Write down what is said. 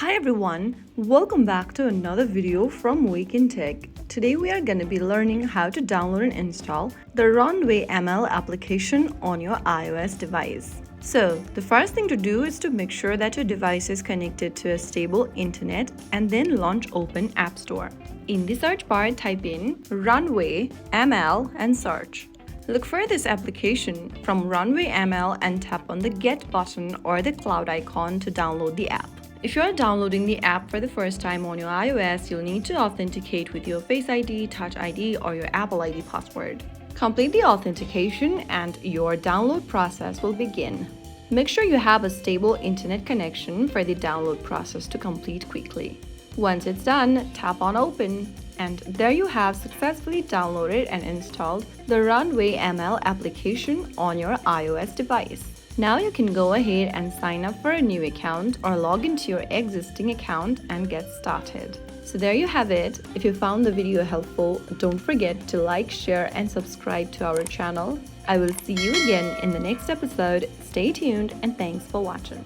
Hi everyone, welcome back to another video from Wake&Tech. Today we are going to be learning how to download and install the Runway ML application on your iOS device. So, the first thing to do is to make sure that your device is connected to a stable internet and then launch open App Store. In the search bar, type in Runway ML and search. Look for this application from Runway ML and tap on the Get button or the cloud icon to download the app. If you are downloading the app for the first time on your iOS, you'll need to authenticate with your Face ID, Touch ID, or your Apple ID password. Complete the authentication and your download process will begin. Make sure you have a stable internet connection for the download process to complete quickly. Once it's done, tap on Open, and there you have successfully downloaded and installed the Runway ML application on your iOS device. Now you can go ahead and sign up for a new account or log into your existing account and get started. So there you have it. If you found the video helpful, don't forget to like, share and subscribe to our channel. I will see you again in the next episode. Stay tuned and thanks for watching.